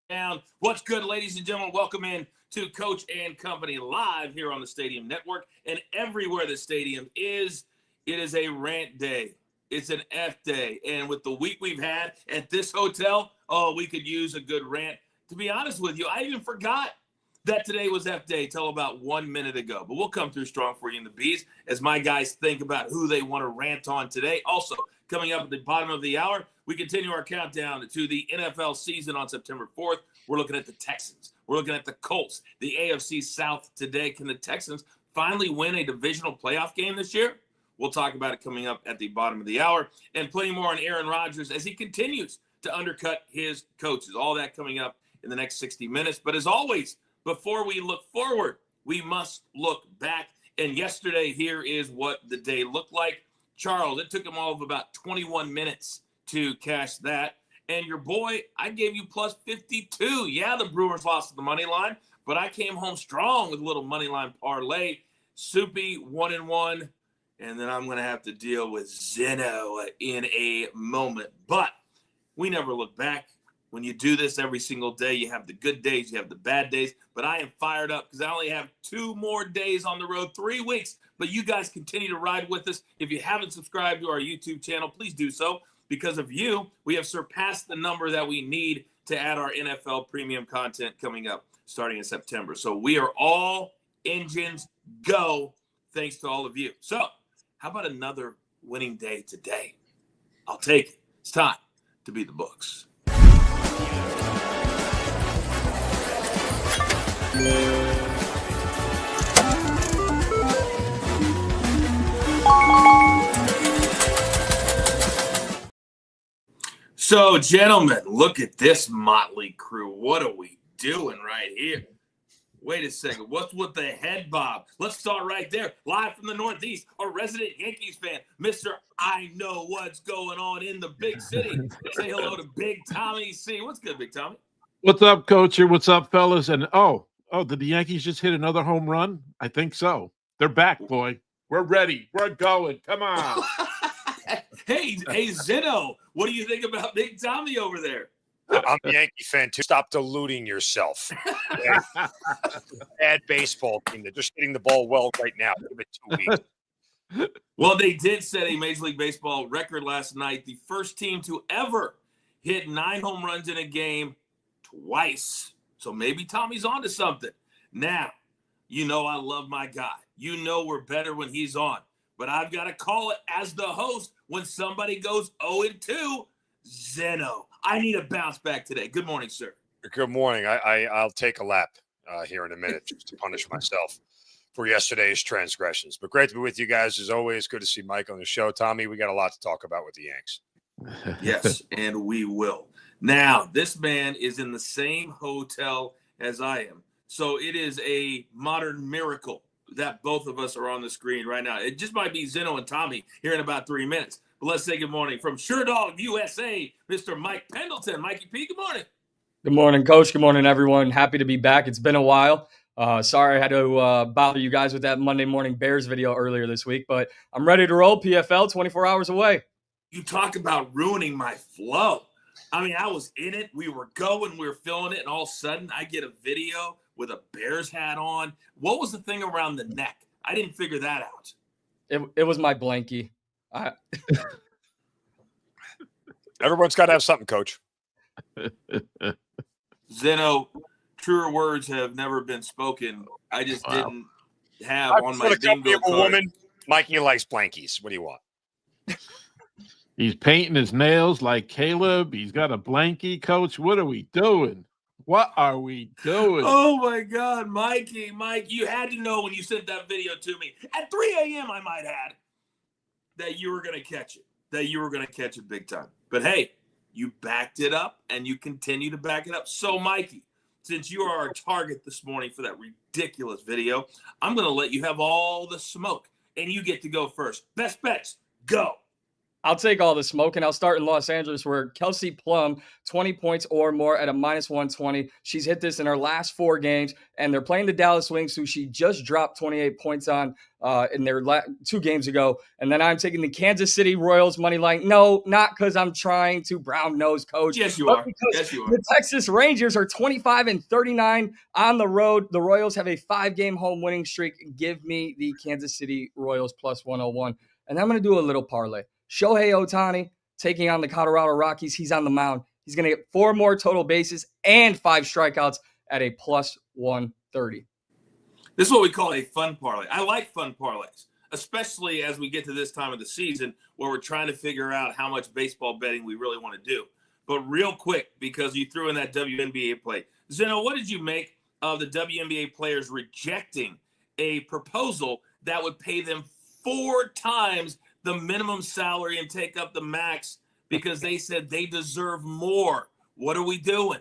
down. What's good, ladies and gentlemen? Welcome in to Coach and Company live here on the Stadium Network and everywhere the stadium is. It is a rant day. It's an F day. And with the week we've had at this hotel, we could use a good rant. To be honest with you, I even forgot that today was F day till about 1 minute ago. But we'll come through strong for you in the Bees as my guys think about who they want to rant on today. Also, coming up at the bottom of the hour, we continue our countdown to the NFL season on September 4th. We're looking at the Texans. We're looking at the Colts, the AFC South today. Can the Texans finally win a divisional playoff game this year? We'll talk about it coming up at the bottom of the hour, and plenty more on Aaron Rodgers as he continues to undercut his coaches. All that coming up in the next 60 minutes. But as always, before we look forward, we must look back. And yesterday, here is what the day looked like. Charles, it took him all of about 21 minutes to cash that. And your boy, I gave you plus 52. Yeah, the Brewers lost the money line, but I came home strong with a little money line parlay. Soupy 1-1. And then I'm going to have to deal with Zeno in a moment. But we never look back. When you do this every single day, you have the good days, you have the bad days. But I am fired up because I only have 2 more days on the road, 3 weeks. But you guys continue to ride with us. If you haven't subscribed to our YouTube channel, please do so. Because of you, we have surpassed the number that we need to add our NFL premium content coming up starting in September. So we are all engines go, thanks to all of you. So how about another winning day today? I'll take it. It's time to beat the books. So, gentlemen, look at this motley crew. What are we doing right here? Wait a second. What's with the head bob? Let's start right there. Live from the Northeast, a resident Yankees fan, Mr. I know what's going on in the big city. Say hello to Big Tommy C. What's good, Big Tommy? What's up, Coach? What's up, fellas? And did the Yankees just hit another home run? I think so. They're back, boy. We're ready. We're going. Come on. Hey, Zeno, what do you think about Big Tommy over there? I'm a Yankee fan, too. Stop deluding yourself. Bad baseball team. They're just hitting the ball well right now. Give it 2 weeks. Well, they did set a Major League Baseball record last night. The first team to ever hit 9 home runs in a game twice. So maybe Tommy's onto something. Now, you know I love my guy. You know we're better when he's on. But I've got to call it as the host when somebody goes 0-2. Zeno, I need a bounce back today. Good morning, sir. Good morning. I'll take a lap here in a minute just to punish myself for yesterday's transgressions. But great to be with you guys as always. Good to see Mike on the show. Tommy, we got a lot to talk about with the Yanks. Yes, and we will. Now, this man is in the same hotel as I am. So it is a modern miracle that both of us are on the screen right now. It just might be Zeno and Tommy here in about 3 minutes. But let's say good morning from Sure Dog USA, Mr. Mike Pendleton. Mikey P, good morning. Good morning, Coach. Good morning, everyone. Happy to be back. It's been a while. Sorry I had to bother you guys with that Monday Morning Bears video earlier this week, but I'm ready to roll. PFL 24 hours away. You talk about ruining my flow. I mean, I was in it. We were going. We were feeling it. And all of a sudden, I get a video with a Bears hat on. What was the thing around the neck? I didn't figure that out. It was my blankie. Everyone's got to have something, Coach. Zeno, truer words have never been spoken. I just didn't have on my bingo card. Woman, Mikey likes blankies. What do you want? He's painting his nails like Caleb. He's got a blankie, Coach. What are we doing? What are we doing? Oh, my God, Mikey, Mike, you had to know when you sent that video to me. At 3 a.m., I might add, that you were going to catch it, big time. But, hey, you backed it up, and you continue to back it up. So, Mikey, since you are our target this morning for that ridiculous video, I'm going to let you have all the smoke, and you get to go first. Best bets, go. I'll take all the smoke, and I'll start in Los Angeles where Kelsey Plum, 20 points or more at a -120. She's hit this in her last 4 games, and they're playing the Dallas Wings, who she just dropped 28 points on in their 2 games ago. And then I'm taking the Kansas City Royals money line. No, not because I'm trying to brown nose coach. Yes, you are. Yes, you are. The Texas Rangers are 25-39 on the road. The Royals have a 5-game home winning streak. Give me the Kansas City Royals +101. And I'm going to do a little parlay. Shohei Ohtani taking on the Colorado Rockies. He's on the mound. He's going to get 4 more total bases and 5 strikeouts at a +130. This is what we call a fun parlay. I like fun parlays, especially as we get to this time of the season where we're trying to figure out how much baseball betting we really want to do. But real quick, because you threw in that WNBA play. Zeno, what did you make of the WNBA players rejecting a proposal that would pay them 4 times the minimum salary and take up the max because they said they deserve more? What are we doing?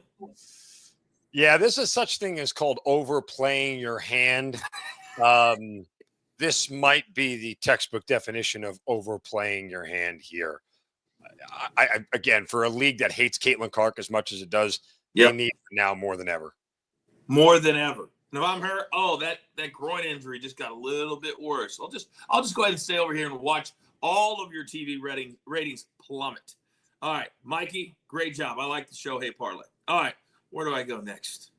Yeah, this is such thing as called overplaying your hand. This might be the textbook definition of overplaying your hand here. I again, for a league that hates Caitlin Clark as much as it does, they need her now more than ever. More than ever. And if I'm her, that groin injury just got a little bit worse. I'll just go ahead and stay over here and watch all of your TV ratings plummet. All right, Mikey, great job. I like the Shohei parlay. All right, where do I go next?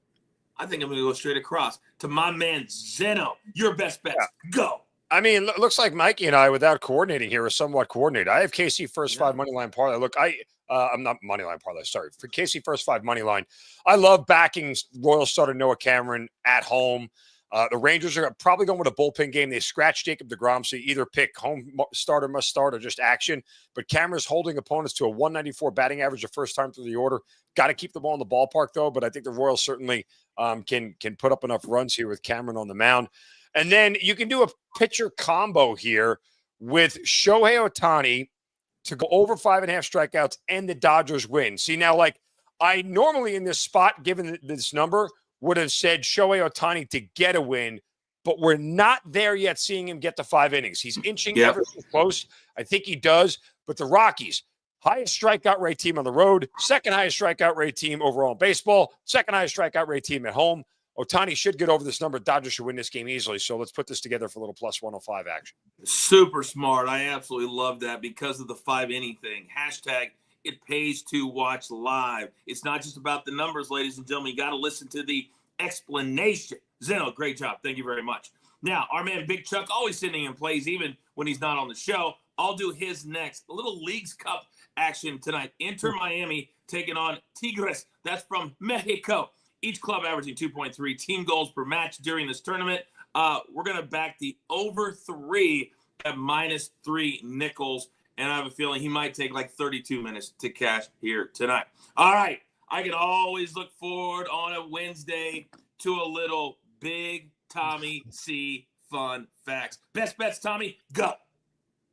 I think I'm going to go straight across to my man Zeno. Your best bet. Yeah. Go. I mean, it looks like Mikey and I, without coordinating here, are somewhat coordinated. I have KC first 5 money line parlay. Look, I'm not money line parlay. Sorry, for KC first 5 money line. I love backing Royal starter Noah Cameron at home. The Rangers are probably going with a bullpen game. They scratch Jacob deGrom, so you either pick home starter must start or just action. But Cameron's holding opponents to a 194 batting average the first time through the order. Got to keep the ball in the ballpark, though. But I think the Royals certainly can put up enough runs here with Cameron on the mound. And then you can do a pitcher combo here with Shohei Ohtani to go over 5.5 strikeouts and the Dodgers win. See, now, like, I normally in this spot, given this number, would have said Shohei Ohtani to get a win, but we're not there yet seeing him get to 5 innings. He's inching ever so close. I think he does. But the Rockies, highest strikeout rate team on the road, second highest strikeout rate team overall in baseball, second highest strikeout rate team at home. Ohtani should get over this number. Dodgers should win this game easily. So let's put this together for a little +105 action. Super smart. I absolutely love that because of the 5 inning thing. Hashtag it pays to watch live. It's not just about the numbers, ladies and gentlemen. You got to listen to the explanation. Zeno, great job. Thank you very much. Now, our man Big Chuck always sending in plays even when he's not on the show. I'll do his next. A little Leagues Cup action tonight. Inter Miami taking on Tigres. That's from Mexico. Each club averaging 2.3 team goals per match during this tournament. We're going to back the over 3 at -3 nickels. And I have a feeling he might take like 32 minutes to cash here tonight. All right. I can always look forward on a Wednesday to a little Big Tommy C fun facts. Best bets, Tommy, go.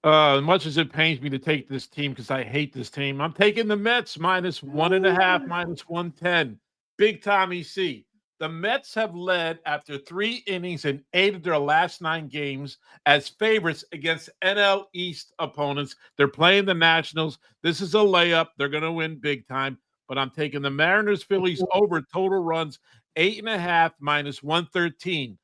As much as it pains me to take this team because I hate this team, I'm taking the Mets -1.5, -110. Big Tommy C. The Mets have led after 3 innings in 8 of their last 9 games as favorites against NL East opponents. They're playing the Nationals. This is a layup. They're going to win big time. But I'm taking the Mariners Phillies over total runs 8.5 -113.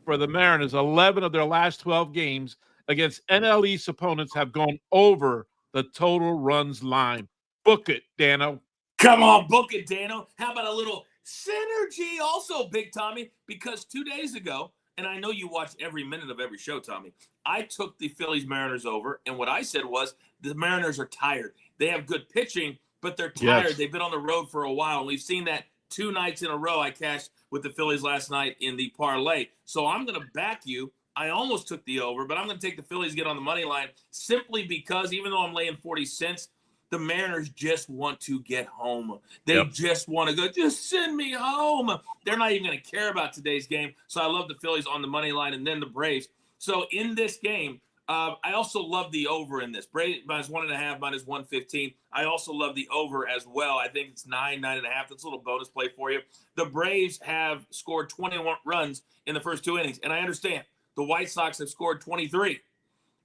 For the Mariners, 11 of their last 12 games against NL East opponents have gone over the total runs line. Book it, Dano. Come on, book it, Dano. How about a little synergy also, Big Tommy? Because 2 days ago, and I know you watch every minute of every show, Tommy, I took the Phillies Mariners over, and what I said was the Mariners are tired. They have good pitching, but they're tired. Yes. They've been on the road for a while, and we've seen that 2 nights in a row. I cashed with the Phillies last night in the parlay. So I'm going to back you. I almost took the over, but I'm going to take the Phillies, get on the money line, simply because even though I'm laying 40 cents, the Mariners just want to get home. They just want to go, just send me home. They're not even going to care about today's game. So I love the Phillies on the money line and then the Braves. So in this game, I also love the over in this. Braves -1.5, -115. I also love the over as well. I think it's 9.5. That's a little bonus play for you. The Braves have scored 21 runs in the first 2 innings. And I understand the White Sox have scored 23.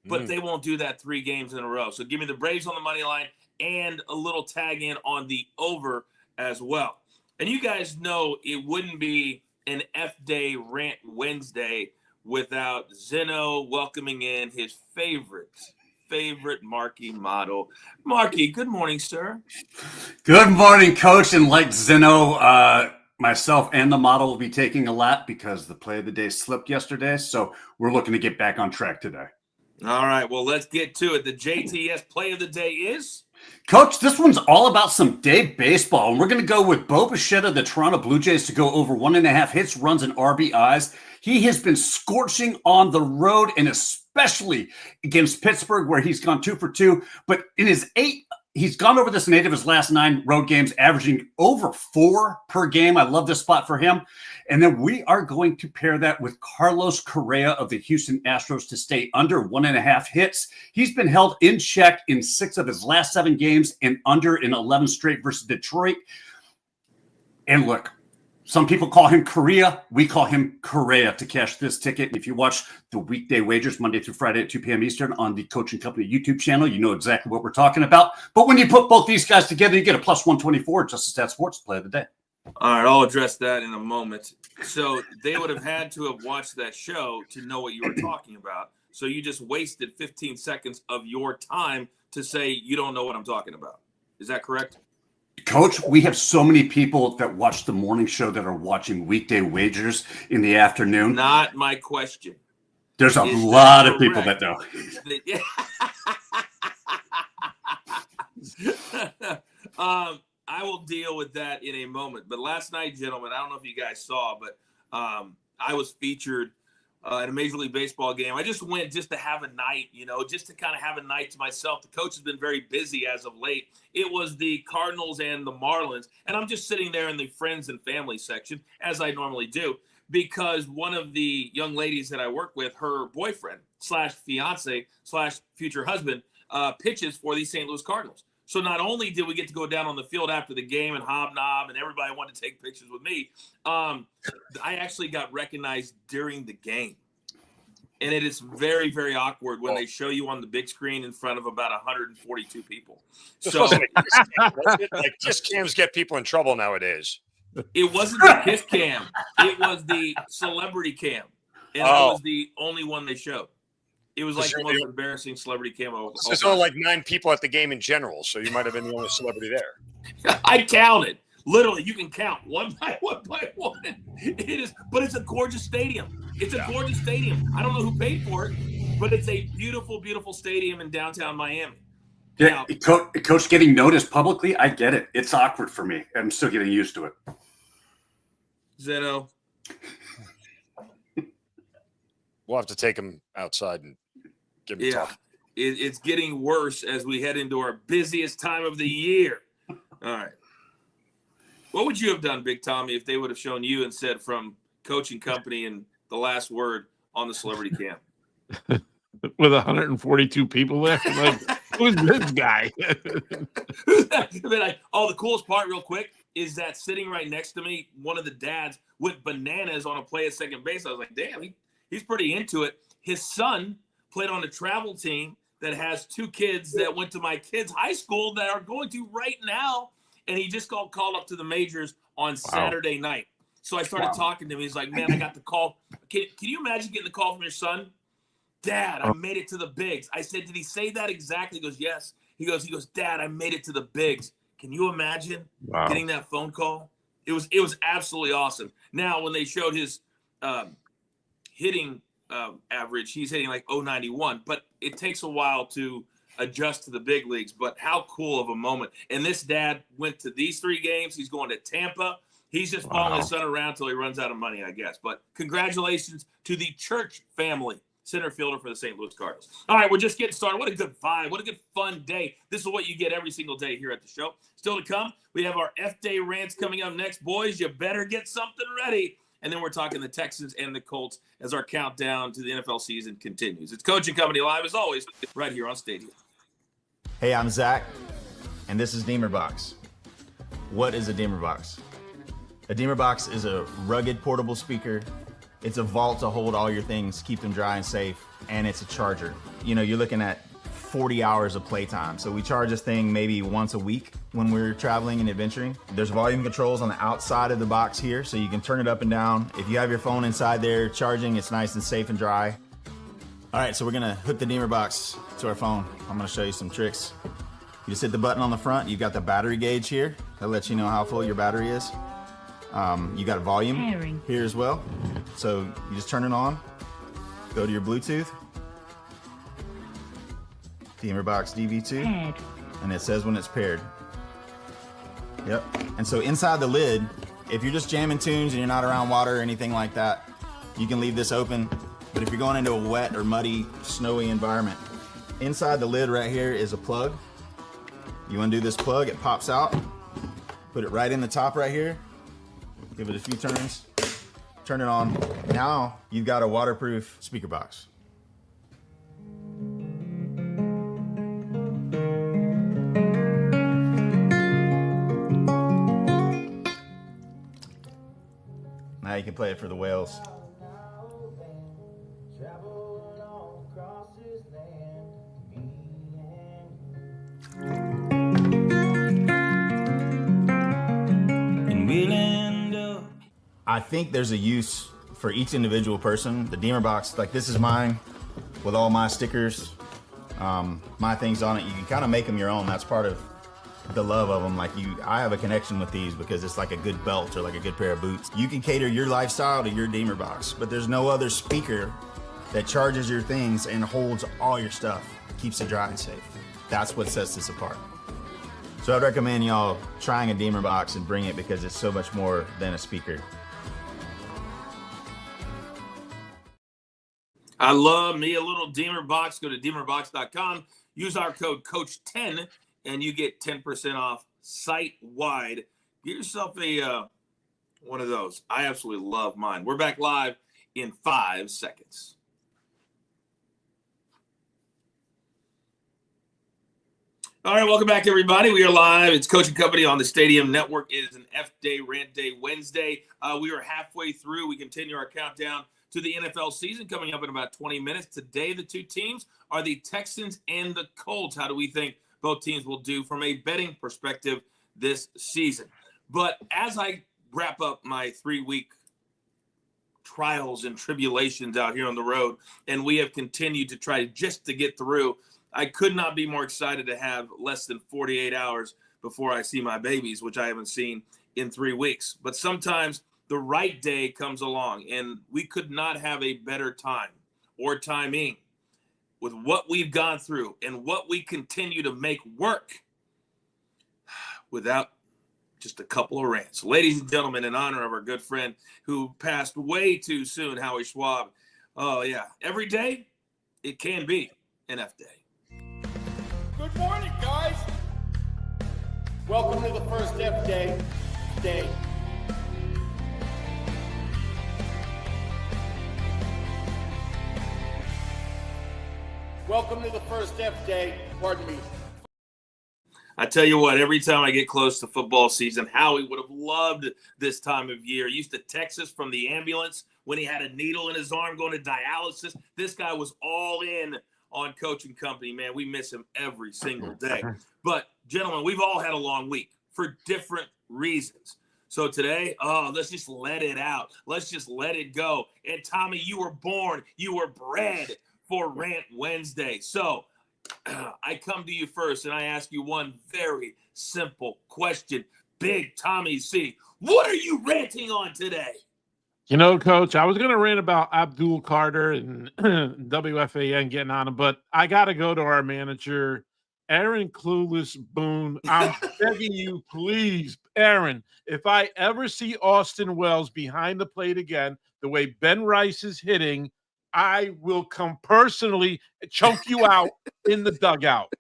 but they won't do that 3 games in a row. So give me the Braves on the money line and a little tag in on the over as well. And you guys know it wouldn't be an F-Day Rant Wednesday without Zeno welcoming in his favorite Marky model. Marky, good morning, sir. Good morning, Coach. And like Zeno, myself and the model will be taking a lap because the play of the day slipped yesterday. So we're looking to get back on track today. All right, well, let's get to it. The JTS play of the day is? Coach, this one's all about some day baseball. And we're going to go with Bo Bichette of the Toronto Blue Jays to go over 1.5 hits, runs, and RBIs. He has been scorching on the road, and especially against Pittsburgh, where he's gone 2 for 2. But in his 8, he's gone over this in 8 of his last 9 road games, averaging over 4 per game. I love this spot for him. And then we are going to pair that with Carlos Correa of the Houston Astros to stay under 1.5 hits. He's been held in check in 6 of his last 7 games and under in 11 straight versus Detroit. And look, some people call him Correa. We call him Correa to cash this ticket. If you watch the weekday wagers Monday through Friday at 2 p.m. Eastern on the Coaching Company YouTube channel, you know exactly what we're talking about. But when you put both these guys together, you get a plus 124 just a stat sports play of the day. All right, I'll address that in a moment. So they would have had to have watched that show to know what you were talking about. So you just wasted 15 seconds of your time to say you don't know what I'm talking about. Is that correct? Coach, we have so many people that watch the morning show that are watching weekday wagers in the afternoon. Not my question. There's a lot of people that know. I will deal with that in a moment. But last night, gentlemen, I don't know if you guys saw, but I was featured at a Major League Baseball game. I just went just to have a night, just to kind of have a night to myself. The coach has been very busy as of late. It was the Cardinals and the Marlins, and I'm just sitting there in the friends and family section, as I normally do, because one of the young ladies that I work with, her boyfriend / fiance / future husband, pitches for the St. Louis Cardinals. So not only did we get to go down on the field after the game and hobnob and everybody wanted to take pictures with me, I actually got recognized during the game. And it is very, very awkward when they show you on the big screen in front of about 142 people. So like kiss cams get people in trouble nowadays. It wasn't the kiss cam. It was the celebrity cam. And I was the only one they showed. It was like the most embarrassing celebrity cam. There's only like 9 people at the game in general, so you might have been the only celebrity there. I counted. Literally, you can count one by one by one. It is, but it's a gorgeous stadium. It's a gorgeous stadium. I don't know who paid for it, but it's a beautiful, beautiful stadium in downtown Miami. Yeah, Coach getting noticed publicly, I get it. It's awkward for me. I'm still getting used to it. Zeno. We'll have to take him outside and give him talk. It's getting worse as we head into our busiest time of the year. All right. What would you have done, Big Tommy, if they would have shown you and said from Coaching Company and the last word on the celebrity cam? With 142 people there? Like, who's this guy? The coolest part, real quick, is that sitting right next to me, one of the dads went bananas on a play at second base. I was like, damn, he's pretty into it. His son played on a travel team that has 2 kids that went to my kids' high school that are going to right now. And he just got called up to the majors on Saturday night. So I started talking to him. He's like, man, I got the call. Can you imagine getting the call from your son? Dad, I made it to the bigs. I said, did he say that exactly? He goes, yes. He goes, Dad, I made it to the bigs. Can you imagine getting that phone call? It was absolutely awesome. Now, when they showed his hitting average, he's hitting like 091, but it takes a while to adjust to the big leagues. But how cool of a moment. And this dad went to these 3 games. He's going to Tampa. He's just following his son around until he runs out of money, I guess. But congratulations to the Church family, center fielder for the St. Louis Cardinals. All right, we're just getting started. What a good vibe. What a good fun day. This is what you get every single day here at the show. Still to come, we have our F-Day rants coming up next. Boys, you better get something ready. And then we're talking the Texans and the Colts as our countdown to the NFL season continues. It's Coaching Company Live, as always, right here on Stadium. Hey, I'm Zach, and this is Deemer Box. What is a Deemer Box? A Deemer Box is a rugged portable speaker It's a vault to hold all your things, keep them dry and safe, and it's a charger. You know, you're looking at 40 hours of playtime. So we charge this thing maybe once a week when we're traveling and adventuring. There's volume controls on the outside of the box here, so you can turn it up and down. If you have your phone inside there charging, it's nice and safe and dry. All right, so we're gonna hook the Deemer box to our phone. I'm gonna show you some tricks. You just hit the button on the front. You've got the battery gauge here. That lets you know how full your battery is. You got volume here as well. So you just turn it on, go to your Bluetooth, Deemer box DV2, and it says when it's paired. Yep. And so inside the lid, if you're just jamming tunes and you're not around water or anything like that, you can leave this open. But if you're going into a wet or muddy, snowy environment, inside the lid right here is a plug. You undo this plug, it pops out. Put it right in the top right here. Give it a few turns. Turn it on. Now you've got a waterproof speaker box. Now you can play it for the whales. I think there's a use for each individual person. The Deemer box, like this is mine with all my stickers, my things on it. You can kind of make them your own. That's part of the love of them. I have a connection with these because it's like a good belt or like a good pair of boots. You can cater your lifestyle to your Deemer box, but there's no other speaker that charges your things and holds all your stuff, keeps it dry and safe. That's what sets this apart. So I'd recommend y'all trying a Deemer box and bring it because it's so much more than a speaker. I love me a little Deemer box. Go to deemerbox.com. Use our code COACH10 and you get 10% off site-wide. Get yourself a one of those. I absolutely love mine. We're back live in 5 seconds. All right, welcome back, everybody. We are live. It's Coach and Company on the Stadium Network. It is an F-Day, Rant Day, Wednesday. We are halfway through. We continue our countdown to the NFL season coming up in about 20 minutes. Today, the two teams are the Texans and the Colts. How do we think both teams will do from a betting perspective this season? But as I wrap up my 3-week trials and tribulations out here on the road, and we have continued to try just to get through, I could not be more excited to have less than 48 hours before I see my babies, which I haven't seen in 3 weeks. But sometimes the right day comes along, and we could not have a better time or timing with what we've gone through and what we continue to make work without just a couple of rants. Ladies and gentlemen, in honor of our good friend who passed way too soon, Howie Schwab. Oh, yeah. Every day, it can be an F day. Good morning, guys. Welcome to the first F day. Welcome to the first F day. Pardon me. I tell you what, every time I get close to football season, Howie would have loved this time of year. He used to text us from the ambulance when he had a needle in his arm going to dialysis. This guy was all in on Coach and Company, man. We miss him every single day. But, gentlemen, we've all had a long week for different reasons. So today, let's just let it out. Let's just let it go. And, Tommy, you were born, you were bred for Rant Wednesday. So I come to you first, and I ask you one very simple question. Big Tommy C, what are you ranting on today? You know, Coach, I was going to rant about Abdul Carter and WFAN getting on him, but I got to go to our manager, Aaron Clueless Boone. I'm begging you, please, Aaron, if I ever see Austin Wells behind the plate again, the way Ben Rice is hitting, I will come personally choke you out in the dugout.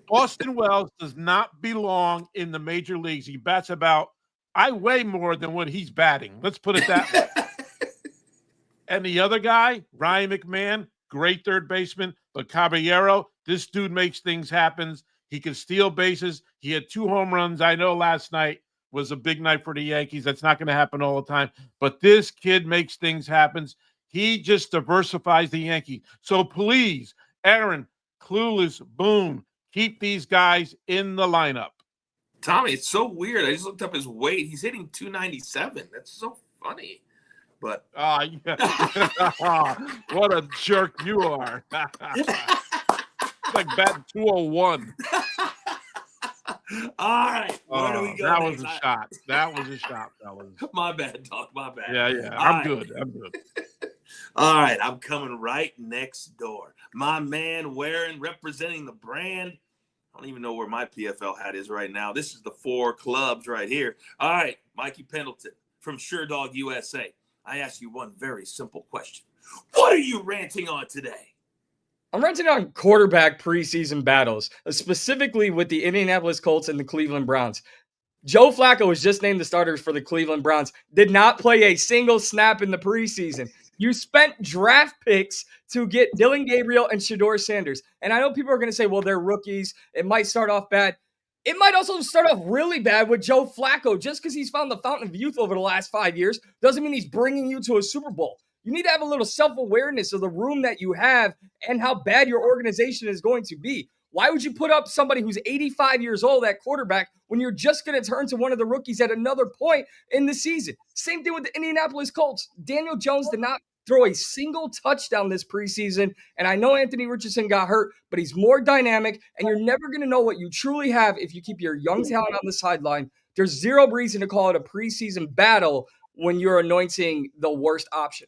Austin Wells does not belong in the major leagues. He bats about, I weigh more than what he's batting. Let's put it that way. And the other guy, Ryan McMahon, great third baseman, but Caballero, this dude makes things happen. He can steal bases. He had 2 home runs, I know, last night. was a big night for the Yankees. That's not going to happen all the time. But this kid makes things happen. He just diversifies the Yankees. So please, Aaron, Clueless, Boone, keep these guys in the lineup. Tommy, it's so weird. I just looked up his weight. He's hitting 297. That's so funny. But yeah. What a jerk you are. Like batting 201. All right. Where do we go? That next? was a shot. That was a shot, fellas. My bad, dog. My bad. Yeah. All I'm right. good. All right. I'm coming right next door. My man representing the brand. I don't even know where my PFL hat is right now. This is the 4 clubs right here. All right. Mikey Pendleton from Sure Dog USA. I ask you one very simple question. What are you ranting on today? I'm ranting on quarterback preseason battles, specifically with the Indianapolis Colts and the Cleveland Browns. Joe Flacco was just named the starters for the Cleveland Browns, did not play a single snap in the preseason. You spent draft picks to get Dylan Gabriel and Shedeur Sanders. And I know people are going to say, well, they're rookies. It might start off bad. It might also start off really bad with Joe Flacco. Just because he's found the fountain of youth over the last 5 years doesn't mean he's bringing you to a Super Bowl. You need to have a little self-awareness of the room that you have and how bad your organization is going to be. Why would you put up somebody who's 85 years old at quarterback when you're just going to turn to one of the rookies at another point in the season? Same thing with the Indianapolis Colts. Daniel Jones did not throw a single touchdown this preseason. And I know Anthony Richardson got hurt, but he's more dynamic, and you're never going to know what you truly have if you keep your young talent on the sideline. There's zero reason to call it a preseason battle when you're anointing the worst option.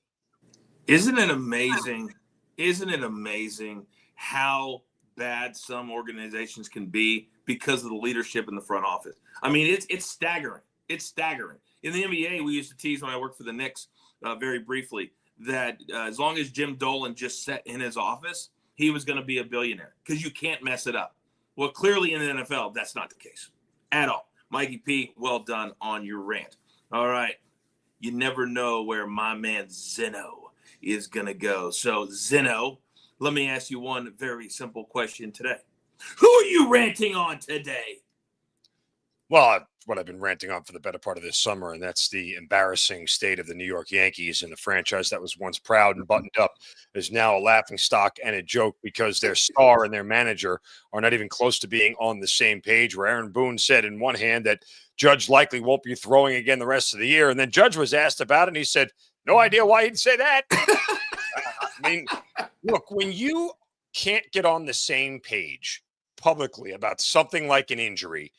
Isn't it amazing? Isn't it amazing how bad some organizations can be because of the leadership in the front office? I mean, it's staggering. It's staggering. In the NBA, we used to tease when I worked for the Knicks very briefly that as long as Jim Dolan just sat in his office, he was going to be a billionaire because you can't mess it up. Well, clearly in the NFL, that's not the case at all. Mikey P, well done on your rant. All right. You never know where my man Zeno is going to go. So, Zeno, let me ask you one very simple question today. Who are you ranting on today? Well, what I've been ranting on for the better part of this summer, and that's the embarrassing state of the New York Yankees, and the franchise that was once proud and buttoned up is now a laughingstock and a joke because their star and their manager are not even close to being on the same page, where Aaron Boone said in one hand that Judge likely won't be throwing again the rest of the year. And then Judge was asked about it, and he said, no idea why he'd say that. I mean, look, when you can't get on the same page publicly about something like an injury,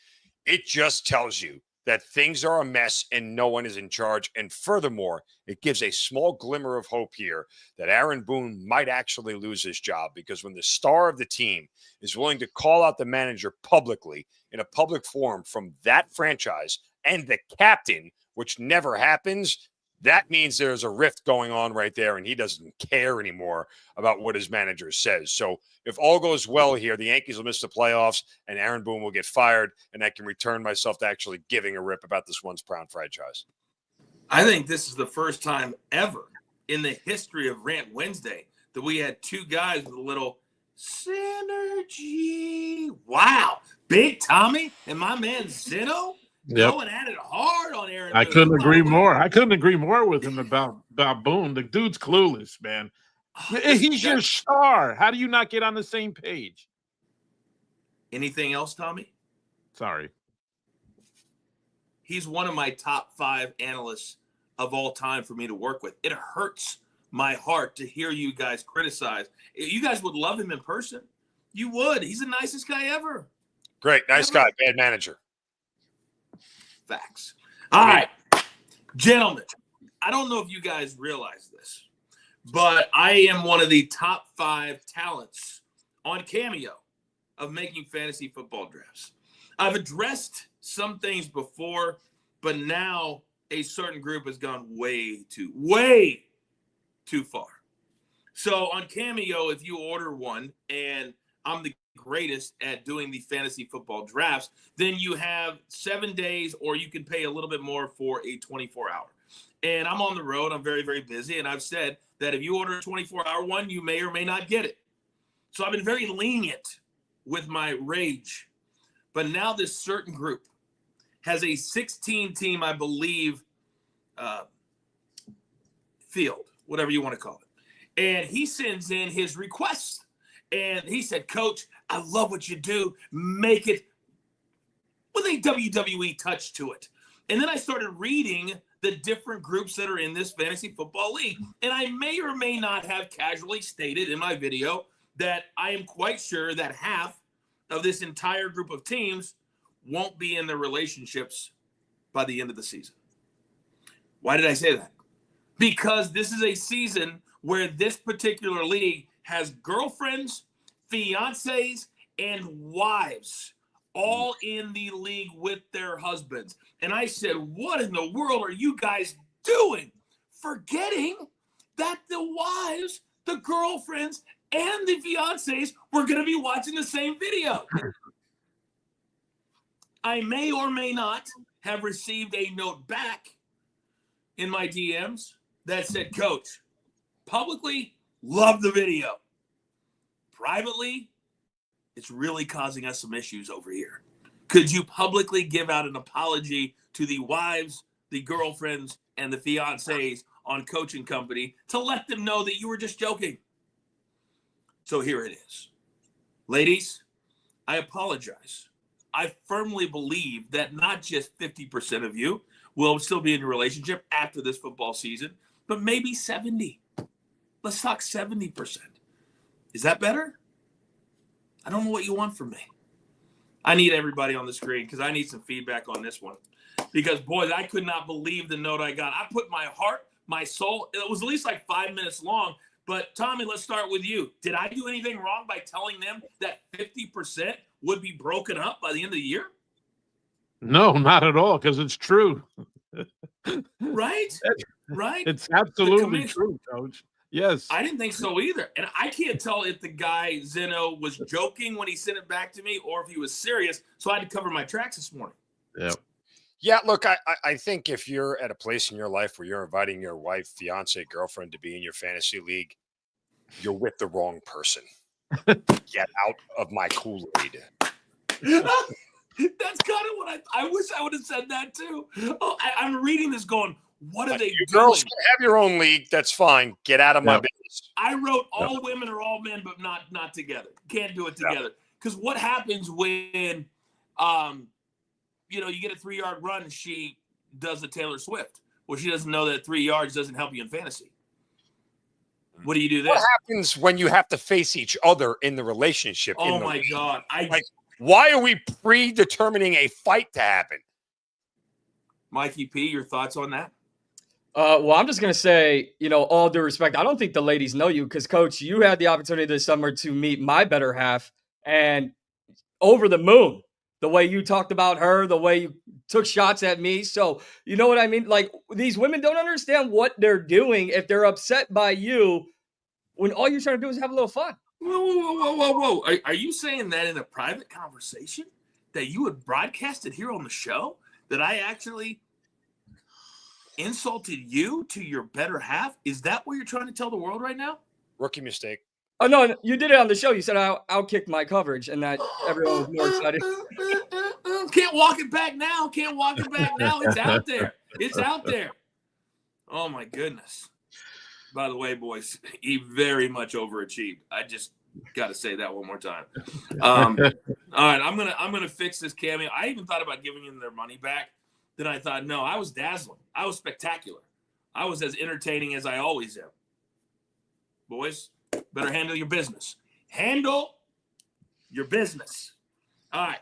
it just tells you that things are a mess and no one is in charge. And furthermore, it gives a small glimmer of hope here that Aaron Boone might actually lose his job, because when the star of the team is willing to call out the manager publicly in a public forum from that franchise and the captain, which never happens, that means there's a rift going on right there, and he doesn't care anymore about what his manager says. So if all goes well here, the Yankees will miss the playoffs, and Aaron Boone will get fired, and I can return myself to actually giving a rip about this once proud franchise. I think this is the first time ever in the history of Rant Wednesday that we had two guys with a little synergy. Wow. Big Tommy and my man Zeno going at it hard on Aaron Boone. I couldn't agree more. I couldn't agree more with him about Boone. The dude's clueless, man. He's your star. How do you not get on the same page? Anything else, Tommy? Sorry. He's one of my top 5 analysts of all time for me to work with. It hurts my heart to hear you guys criticize. You guys would love him in person. You would. He's the nicest guy ever. Great. Nice guy. Bad manager. Facts. All right, gentlemen, I don't know if you guys realize this, but I am one of the top 5 talents on Cameo of making fantasy football drafts. I've addressed some things before, but now a certain group has gone way too far. So on Cameo, if you order one, and I'm the greatest at doing the fantasy football drafts, then you have 7 days, or you can pay a little bit more for a 24-hour. And I'm on the road. I'm very, very busy. And I've said that if you order a 24-hour one, you may or may not get it. So I've been very lenient with my rage. But now this certain group has a 16-team, I believe, field, whatever you want to call it. And he sends in his request. And he said, Coach, I love what you do. Make it with a WWE touch to it. And then I started reading the different groups that are in this fantasy football league. And I may or may not have casually stated in my video that I am quite sure that half of this entire group of teams won't be in their relationships by the end of the season. Why did I say that? Because this is a season where this particular league has girlfriends, fiancés, and wives all in the league with their husbands. And I said, what in the world are you guys doing? Forgetting that the wives, the girlfriends, and the fiancés were going to be watching the same video. I may or may not have received a note back in my DMs that said, Coach, publicly, love the video. Privately, it's really causing us some issues over here. Could you publicly give out an apology to the wives, the girlfriends, and the fiancés on Coaching Company to let them know that you were just joking? So here it is. Ladies, I apologize. I firmly believe that not just 50% of you will still be in your relationship after this football season, but maybe 70. Let's talk 70%. Is that better? I don't know what you want from me. I need everybody on the screen because I need some feedback on this one. Because, boys, I could not believe the note I got. I put my heart, my soul. It was at least like 5 minutes long. But, Tommy, let's start with you. Did I do anything wrong by telling them that 50% would be broken up by the end of the year? No, not at all, because it's true. Right? Right? It's absolutely true, Coach. Yes. I didn't think so either. And I can't tell if the guy, Zeno, was joking when he sent it back to me or if he was serious. So I had to cover my tracks this morning. Yeah. Yeah, look, I think if you're at a place in your life where you're inviting your wife, fiance, girlfriend to be in your fantasy league, you're with the wrong person. Get out of my Kool-Aid. That's kind of what I wish I would have said that too. Oh, I'm reading this going, what are they doing? Girls can have your own league. That's fine. Get out of my business. I wrote all women are all men, but not together. Can't do it together. Because what happens when you get a 3-yard run and she does a Taylor Swift? Well, she doesn't know that 3 yards doesn't help you in fantasy. What do you do then? What happens when you have to face each other in the relationship? Oh, my God. Why are we predetermining a fight to happen? Mikey P., your thoughts on that? Well, I'm just going to say, all due respect, I don't think the ladies know you because, Coach, you had the opportunity this summer to meet my better half and over the moon. The way you talked about her, the way you took shots at me. So, you know what I mean? Like, these women don't understand what they're doing if they're upset by you when all you're trying to do is have a little fun. Whoa. Are you saying that in a private conversation that you would broadcast it here on the show? That I actually insulted you to your better half? Is that what you're trying to tell the world right now? Rookie mistake. Oh, no, you did it on the show. You said I outkicked my coverage and that everyone was more excited. Can't walk it back now. It's out there. It's out there. Oh, my goodness. By the way, boys, he very much overachieved. I just got to say that one more time. All right, I'm gonna fix this cameo. I even thought about giving them their money back. Then I thought, no, I was dazzling. I was spectacular. I was as entertaining as I always am. Boys, better handle your business. Handle your business. All right.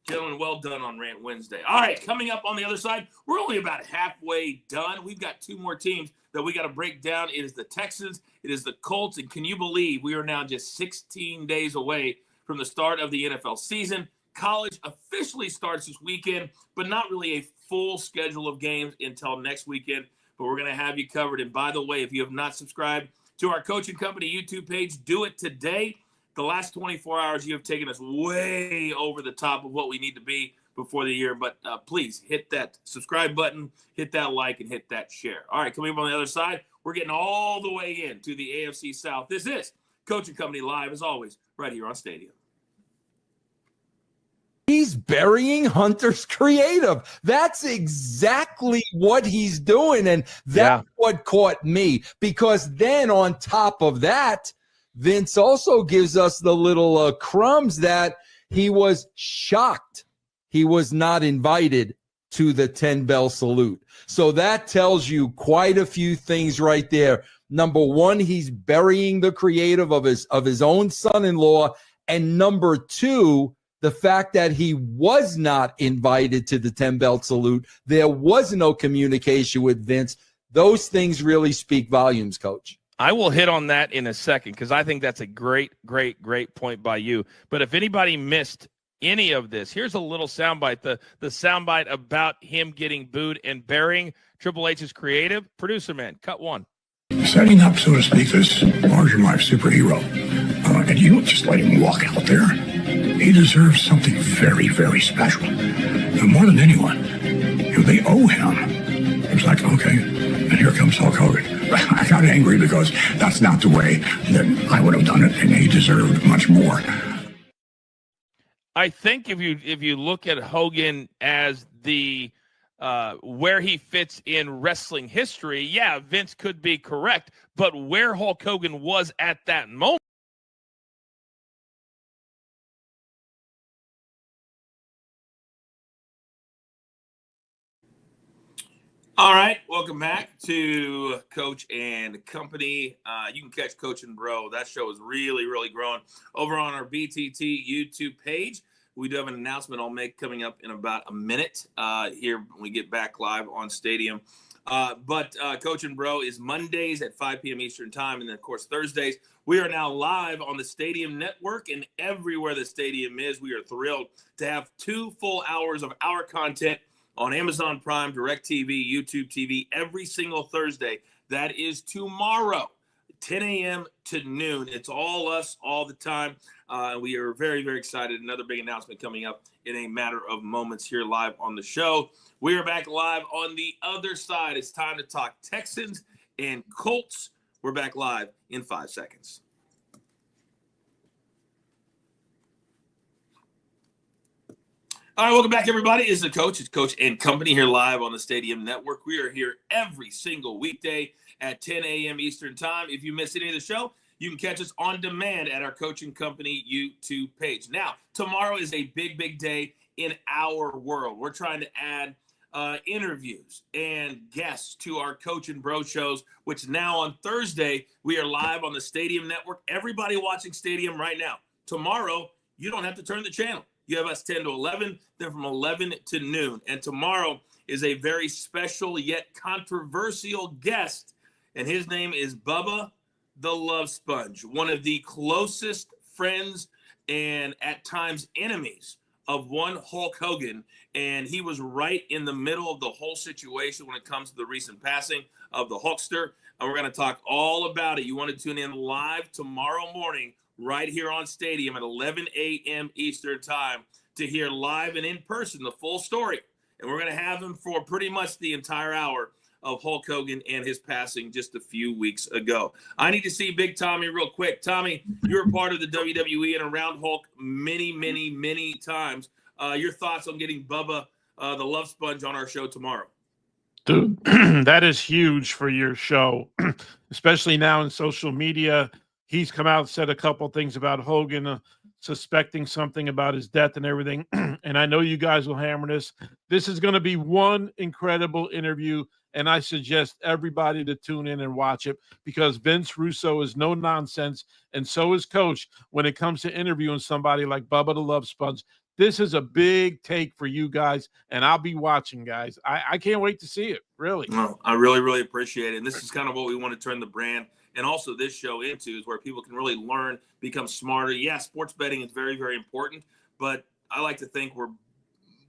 Gentlemen, well done on Rant Wednesday. All right, coming up on the other side, we're only about halfway done. We've got 2 more teams that we got to break down. It is the Texans. It is the Colts. And can you believe we are now just 16 days away from the start of the NFL season? College officially starts this weekend, but not really a full schedule of games until next weekend. But we're going to have you covered. And by the way, if you have not subscribed to our Coaching Company YouTube page, do it today. The last 24 hours, you have taken us way over the top of what we need to be before the year. But please hit that subscribe button, hit that like, and hit that share. All right, coming up on the other side, we're getting all the way into the AFC South. This is Coaching Company Live, as always, right here on Stadium. He's burying Hunter's creative. That's exactly what he's doing. And that's what caught me, because then on top of that, Vince also gives us the little crumbs that he was shocked he was not invited to the 10-bell salute. So that tells you quite a few things right there. Number one, he's burying the creative of his own son-in-law. And number two, the fact that he was not invited to the 10-belt salute, there was no communication with Vince. Those things really speak volumes, Coach. I will hit on that in a second, because I think that's a great point by you. But if anybody missed any of this, here's a little soundbite, the soundbite about him getting booed and burying Triple H's creative. Producer man, cut one. Setting up, so to speak, this larger-than-life superhero, and you don't just let him walk out there. He deserves something very, very special. And more than anyone, they owe him. It was like, okay, and here comes Hulk Hogan. I got angry because that's not the way that I would have done it, and he deserved much more. I think if you look at Hogan as the where he fits in wrestling history, yeah, Vince could be correct, but where Hulk Hogan was at that moment. All right, welcome back to Coach and Company. You can catch Coach and Bro. That show is really growing over on our BTT YouTube page. We do have an announcement I'll make coming up in about a minute here when we get back live on Stadium. But Coach and Bro is Mondays at 5 p.m. Eastern Time. And then, of course, Thursdays. We are now live on the Stadium Network, and everywhere the Stadium is, we are thrilled to have 2 full hours of our content on Amazon Prime, DirecTV, YouTube TV, every single Thursday. That is tomorrow, 10 a.m. to noon. It's all us all the time. We are very excited. Another big announcement coming up in a matter of moments here live on the show. We are back live on the other side. It's time to talk Texans and Colts. We're back live in 5 seconds. All right, welcome back, everybody. It's the Coach. It's Coach and Company here live on the Stadium Network. We are here every single weekday at 10 a.m. Eastern Time. If you miss any of the show, you can catch us on demand at our Coach and Company YouTube page. Now, tomorrow is a big day in our world. We're trying to add interviews and guests to our Coach and Bro shows, which now on Thursday, we are live on the Stadium Network. Everybody watching Stadium right now. Tomorrow, you don't have to turn the channel. You have us 10 to 11, then from 11 to noon. And tomorrow is a very special yet controversial guest, and his name is Bubba the Love Sponge, one of the closest friends and at times enemies of one Hulk Hogan. And he was right in the middle of the whole situation when it comes to the recent passing of the Hulkster. And we're going to talk all about it. You want to tune in live tomorrow morning right here on Stadium at 11 a.m. Eastern Time to hear live and in person the full story. And we're going to have him for pretty much the entire hour of Hulk Hogan and his passing just a few weeks ago. I need to see Big Tommy real quick. Tommy, you were part of the WWE and around Hulk many times. Your thoughts on getting Bubba the Love Sponge on our show tomorrow? Dude, that is huge for your show, especially now in social media. He's come out and said a couple things about Hogan, suspecting something about his death and everything. And I know you guys will hammer this. This is going to be one incredible interview, and I suggest everybody to tune in and watch it, because Vince Russo is no nonsense, and so is Coach when it comes to interviewing somebody like Bubba the Love Sponge. This is a big take for you guys, and I'll be watching, guys. I can't wait to see it, really. No, I really appreciate it. And this is kind of what we want to turn the brand and also this show into, is where people can really learn, become smarter. Yeah, sports betting is very important, but I like to think we're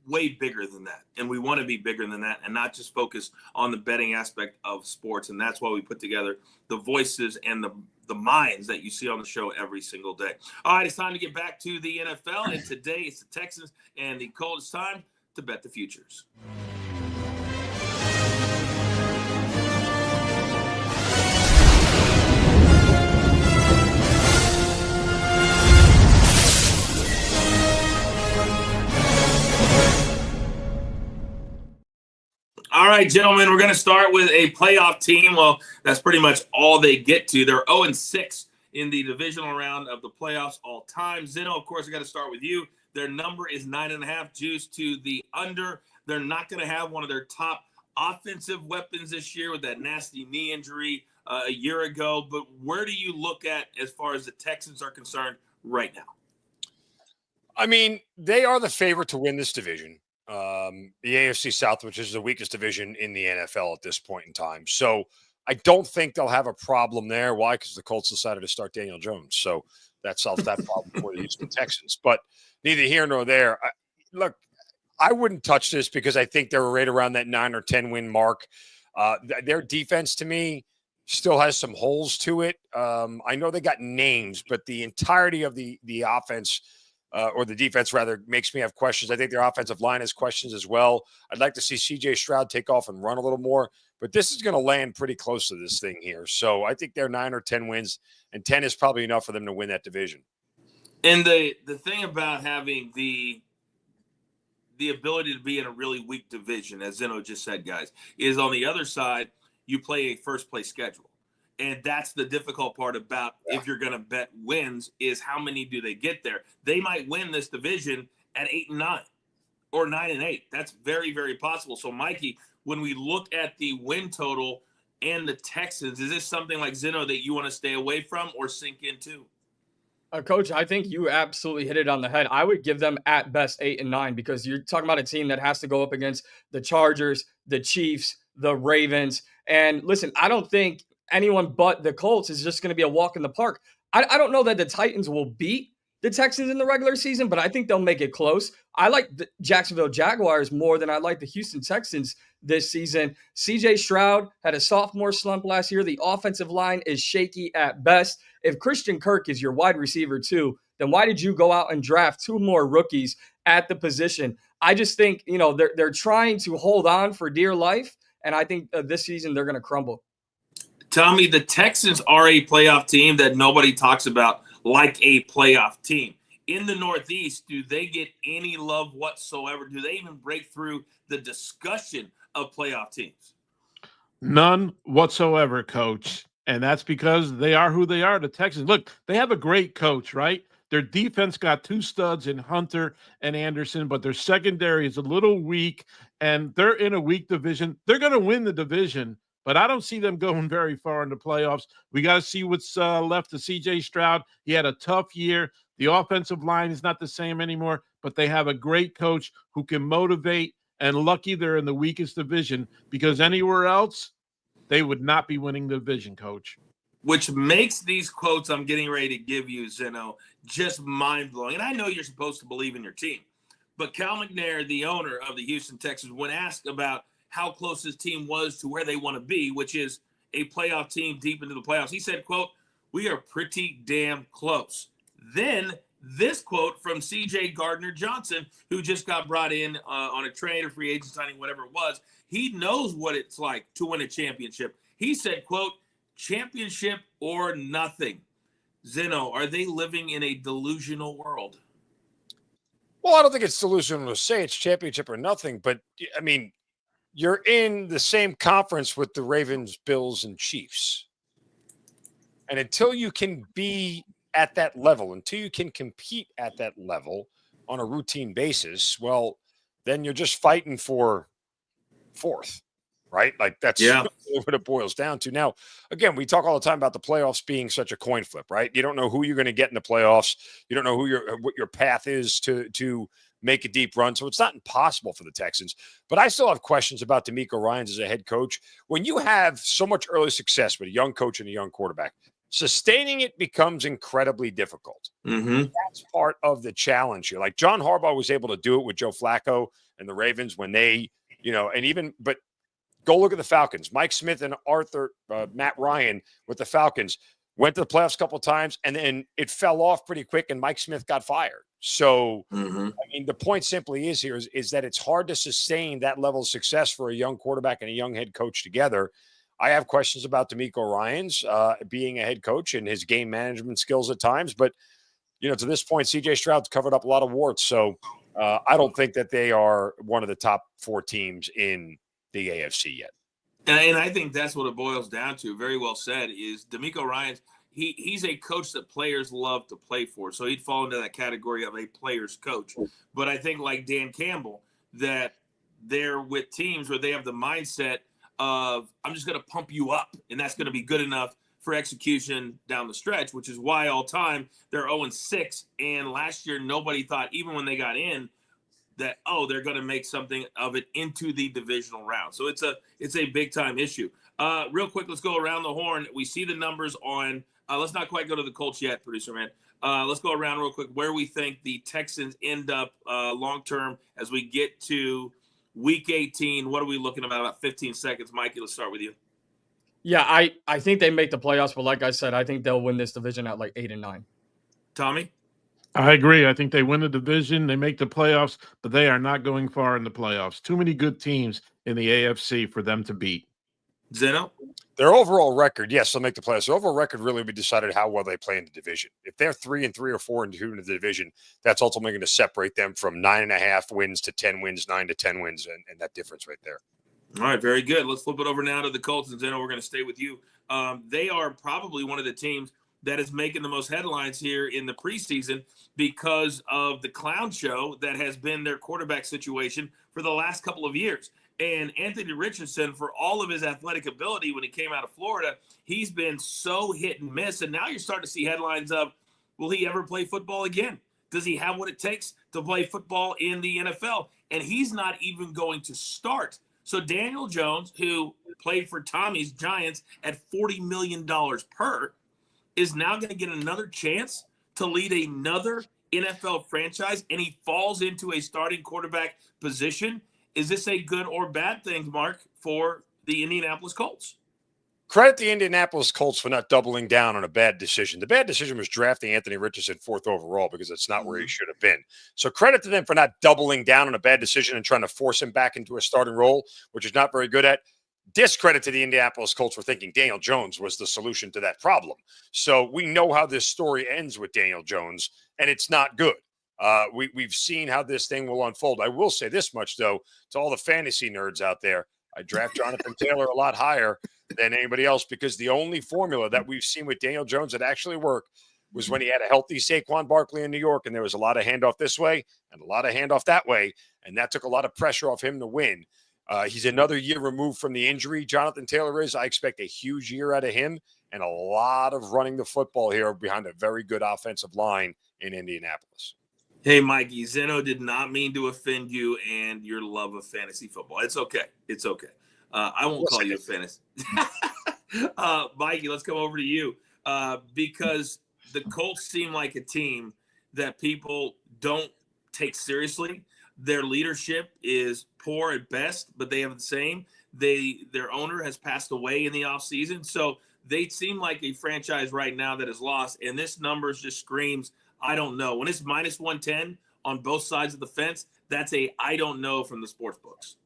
way bigger than that. And we want to be bigger than that and not just focus on the betting aspect of sports. And that's why we put together the voices and the minds that you see on the show every single day. All right, it's time to get back to the NFL. And today it's the Texans and the Colts. It's time to bet the futures. All right, gentlemen, we're going to start with a playoff team. Well, that's pretty much all they get to. They're 0-6 in the divisional round of the playoffs all time. Zeno, of course, I got to start with you. Their number is 9.5, juice to the under. They're not going to have one of their top offensive weapons this year with that nasty knee injury a year ago. But where do you look at as far as the Texans are concerned right now? I mean, they are the favorite to win this division. The AFC South, which is the weakest division in the NFL at this point in time. So I don't think they'll have a problem there. Why? Because the Colts decided to start Daniel Jones. So that solves that problem for the Houston Texans. But neither here nor there. Look, I wouldn't touch this because I think they're right around that 9 or 10 win mark. Their defense, to me, still has some holes to it. I know they got names, but the entirety of the offense or the defense, rather, makes me have questions. I think their offensive line has questions as well. I'd like to see C.J. Stroud take off and run a little more, but this is going to land pretty close to this thing here. So I think they're 9 or 10 wins, and 10 is probably enough for them to win that division. And the thing about having the ability to be in a really weak division, as Zeno just said, guys, is on the other side, you play a first-place schedule. And that's the difficult part about if you're going to bet wins is how many do they get there. They might win this division at 8-9 or 9-8. That's very, very possible. So, Mikey, when we look at the win total and the Texans, is this something like Zeno that you want to stay away from or sink into? Coach, I think you absolutely hit it on the head. I would give them at best 8 and 9 because you're talking about a team that has to go up against the Chargers, the Chiefs, the Ravens. And listen, I don't think anyone but the Colts is just going to be a walk in the park. I don't know that the Titans will beat the Texans in the regular season, but I think they'll make it close. I like the Jacksonville Jaguars more than I like the Houston Texans this season. CJ Stroud had a sophomore slump last year. The offensive line is shaky at best. If Christian Kirk is your wide receiver too, then why did you go out and draft 2 more rookies at the position? I just think, they're trying to hold on for dear life, and I think this season they're going to crumble. Tommy, the Texans are a playoff team that nobody talks about like a playoff team. In the Northeast, do they get any love whatsoever? Do they even break through the discussion of playoff teams? None whatsoever, Coach. And that's because they are who they are, the Texans. Look, they have a great coach, right? Their defense got 2 studs in Hunter and Anderson, but their secondary is a little weak, and they're in a weak division. They're going to win the division, but I don't see them going very far in the playoffs. We got to see what's left of C.J. Stroud. He had a tough year. The offensive line is not the same anymore, but they have a great coach who can motivate, and lucky they're in the weakest division because anywhere else, they would not be winning the division, Coach. Which makes these quotes I'm getting ready to give you, Zeno, just mind-blowing. And I know you're supposed to believe in your team, but Cal McNair, the owner of the Houston Texans, when asked about how close his team was to where they want to be, which is a playoff team deep into the playoffs, he said, quote, "We are pretty damn close." Then this quote from C.J. Gardner-Johnson, who just got brought in on a trade or free agent signing, whatever it was. He knows what it's like to win a championship. He said, quote, "Championship or nothing." Zeno, are they living in a delusional world? Well, I don't think it's delusional to say it's championship or nothing, but I mean, you're in the same conference with the Ravens, Bills, and Chiefs. And until you can be at that level, until you can compete at that level on a routine basis, well, then you're just fighting for 4th, right? Like that's what it boils down to. Now, again, we talk all the time about the playoffs being such a coin flip, right? You don't know who you're going to get in the playoffs. You don't know what your path is to make a deep run. So it's not impossible for the Texans. But I still have questions about DeMeco Ryans as a head coach. When you have so much early success with a young coach and a young quarterback, sustaining it becomes incredibly difficult. Mm-hmm. That's part of the challenge here. Like John Harbaugh was able to do it with Joe Flacco and the Ravens when they, but go look at the Falcons. Mike Smith and Matt Ryan with the Falcons went to the playoffs a couple of times, and then it fell off pretty quick, and Mike Smith got fired. So, I mean, the point simply is here is that it's hard to sustain that level of success for a young quarterback and a young head coach together. I have questions about DeMeco Ryans being a head coach and his game management skills at times, but to this point, C.J. Stroud's covered up a lot of warts. So I don't think that they are one of the top 4 teams in the AFC yet. And I think that's what it boils down to. Very well said. Is DeMeco Ryans? He's a coach that players love to play for, so he'd fall into that category of a player's coach. But I think, like Dan Campbell, that they're with teams where they have the mindset of, I'm just going to pump you up, and that's going to be good enough for execution down the stretch, which is why all time they're 0-6. And last year, nobody thought, even when they got in, that, they're going to make something of it into the divisional round. So it's a big time issue. Real quick, let's go around the horn. We see the numbers on, let's not quite go to the Colts yet, producer man. Let's go around real quick where we think the Texans end up long-term as we get to week 18. What are we looking at? About 15 seconds. Mikey, let's start with you. Yeah, I think they make the playoffs, but like I said, I think they'll win this division at like 8-9. Tommy? I agree. I think they win the division. They make the playoffs, but they are not going far in the playoffs. Too many good teams in the AFC for them to beat. Zeno? Their overall record, yes, they'll make the playoffs. Their overall record really will be decided how well they play in the division. If they're 3-3 or 4-2 in the division, that's ultimately going to separate them from 9.5 wins to 10 wins, 9 to 10 wins, and that difference right there. All right, very good. Let's flip it over now to the Colts, and Zeno, we're going to stay with you. They are probably one of the teams that is making the most headlines here in the preseason because of the clown show that has been their quarterback situation for the last couple of years. And Anthony Richardson, for all of his athletic ability when he came out of Florida, he's been so hit and miss. And now you're starting to see headlines of, will he ever play football again? Does he have what it takes to play football in the NFL? And he's not even going to start. So Daniel Jones, who played for Tommy's Giants at $40 million per, is now going to get another chance to lead another NFL franchise, and he falls into a starting quarterback position. Is this a good or bad thing, Mark, for the Indianapolis Colts? Credit the Indianapolis Colts for not doubling down on a bad decision. The bad decision was drafting Anthony Richardson 4th overall because that's not where he should have been. So credit to them for not doubling down on a bad decision and trying to force him back into a starting role, which he's not very good at. Discredit to the Indianapolis Colts for thinking Daniel Jones was the solution to that problem. So we know how this story ends with Daniel Jones, and it's not good. We've seen how this thing will unfold. I will say this much, though, to all the fantasy nerds out there. I draft Jonathan Taylor a lot higher than anybody else because the only formula that we've seen with Daniel Jones that actually worked was when he had a healthy Saquon Barkley in New York, and there was a lot of handoff this way and a lot of handoff that way, and that took a lot of pressure off him to win. He's another year removed from the injury. Jonathan Taylor is. I expect a huge year out of him and a lot of running the football here behind a very good offensive line in Indianapolis. Hey, Mikey, Zeno did not mean to offend you and your love of fantasy football. It's okay. It's okay. I won't call you a fantasy. Mikey, let's come over to you because the Colts seem like a team that people don't take seriously. Their leadership is poor at best, but they have the same. Their owner has passed away in the offseason. So they seem like a franchise right now that is lost. And this number just screams, I don't know. When it's minus 110 on both sides of the fence, that's a I don't know from the sports books.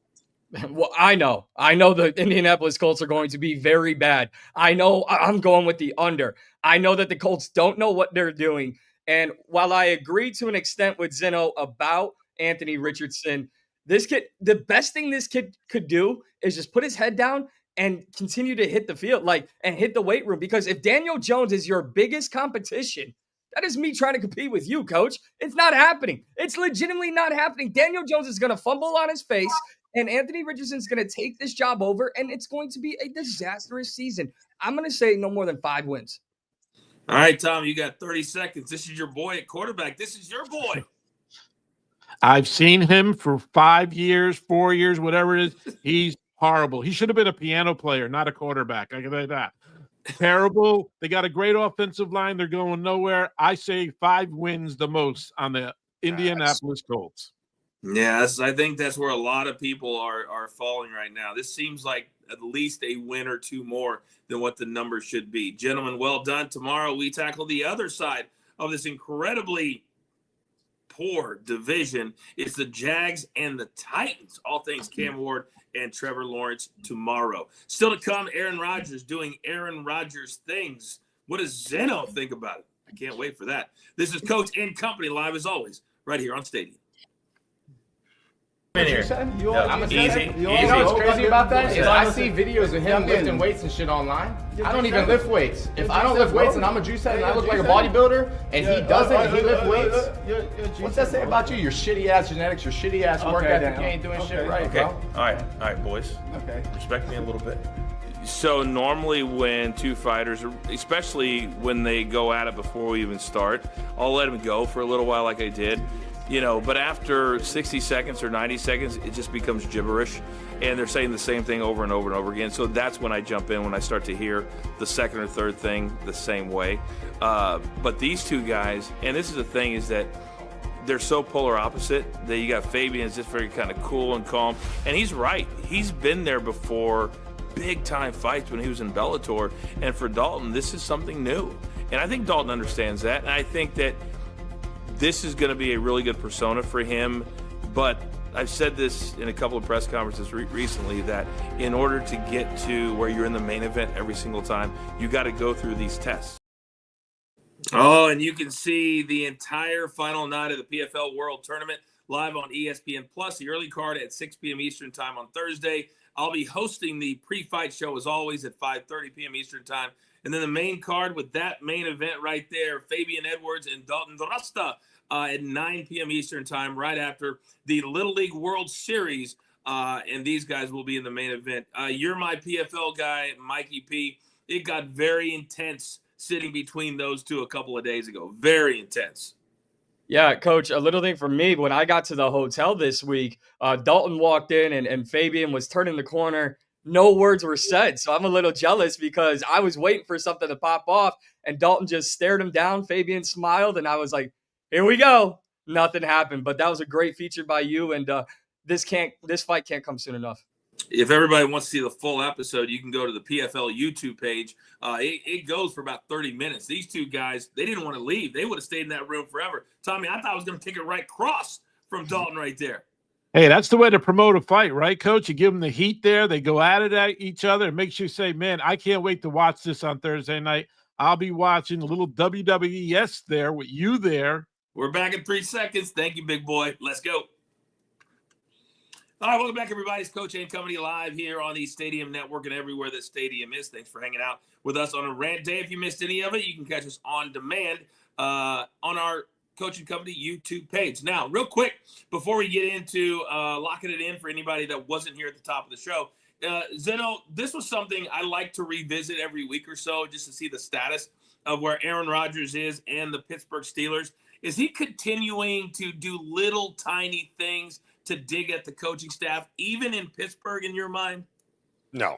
Well, I know the Indianapolis Colts are going to be very bad. I know I'm going with the under. I know that the Colts don't know what they're doing. And while I agree to an extent with Zeno about Anthony Richardson, this kid, the best thing this kid could do is just put his head down and continue to hit the field, and hit the weight room. Because if Daniel Jones is your biggest competition, that is me trying to compete with you, coach. It's not happening. It's legitimately not happening. Daniel Jones is going to fumble on his face, and Anthony Richardson's going to take this job over, and it's going to be a disastrous season. I'm going to say no more than 5 wins. All right, Tom, you got 30 seconds. This is your boy at quarterback. This is your boy. I've seen him for 5 years, 4 years, whatever it is. He's horrible. He should have been a piano player, not a quarterback. I can tell you that. Terrible. They got a great offensive line. They're going nowhere. I say 5 wins the most on the Indianapolis Colts. Yes, I think that's where a lot of people are falling right now. This seems like at least a win or 2 more than what the number should be. Gentlemen, well done. Tomorrow we tackle the other side of this incredibly poor division. It's the Jags and the Titans. All things Cam Ward and Trevor Lawrence tomorrow. Still to come, Aaron Rodgers doing Aaron Rodgers things. What does Zeno think about it? I can't wait for that. This is Coach and Company live as always, right here on Stadium. In here. Easy. You know what's crazy about that is I see videos of him lifting weights and shit online. I don't even lift weights. If I don't lift weights and I'm a juice head and I look like a bodybuilder and he doesn't and he lifts weights, what's that say about you? Your shitty ass genetics, your shitty ass work ethic, you ain't doing shit right, bro. All right, boys. Okay. Respect me a little bit. So normally when two fighters, especially when they go at it before we even start, I'll let them go for a little while like I did. But after 60 seconds or 90 seconds, it just becomes gibberish, and they're saying the same thing over and over and over again. So that's when I jump in, when I start to hear the second or third thing the same way. But these two guys, and this is the thing, is that they're so polar opposite that you got Fabian's just very kind of cool and calm, and he's right. He's been there before big-time fights when he was in Bellator, and for Dalton, this is something new. And I think Dalton understands that, and I think that this is going to be a really good persona for him. But I've said this in a couple of press conferences recently, that in order to get to where you're in the main event every single time, you got to go through these tests. Oh, and you can see the entire final night of the PFL World Tournament live on ESPN Plus, the early card at 6 p.m. Eastern Time on Thursday. I'll be hosting the pre-fight show, as always, at 5:30 p.m. Eastern Time. And then the main card with that main event right there, Fabian Edwards and Dalton Rasta at 9 p.m. Eastern Time, right after the Little League World Series. And these guys will be in the main event. You're my PFL guy, Mikey P. It got very intense sitting between those two a couple of days ago. Very intense. Yeah, Coach, a little thing for me, when I got to the hotel this week, Dalton walked in and Fabian was turning the corner. No words were said. So I'm a little jealous because I was waiting for something to pop off and Dalton just stared him down. Fabian smiled and I was like, here we go. Nothing happened, but that was a great feature by you. And this fight can't come soon enough. If everybody wants to see the full episode, you can go to the PFL YouTube page. It goes for about 30 minutes. These two guys, they didn't want to leave. They would have stayed in that room forever. Tommy, I thought I was going to take it right cross from Dalton right there. Hey, that's the way to promote a fight, right, Coach? You give them the heat there. They go at it at each other. It makes you say, man, I can't wait to watch this on Thursday night. I'll be watching a little WWES there with you there. We're back in 3 seconds. Thank you, big boy. Let's go. All right, welcome back, everybody. It's Coach and Company live here on the Stadium Network and everywhere that Stadium is. Thanks for hanging out with us on a rant day. If you missed any of it, you can catch us on demand on our Coach and Company YouTube page. Now, real quick, before we get into locking it in for anybody that wasn't here at the top of the show, Zeno, this was something I like to revisit every week or so just to see the status of where Aaron Rodgers is and the Pittsburgh Steelers. Is he continuing to do little tiny things to dig at the coaching staff, even in Pittsburgh, in your mind? No.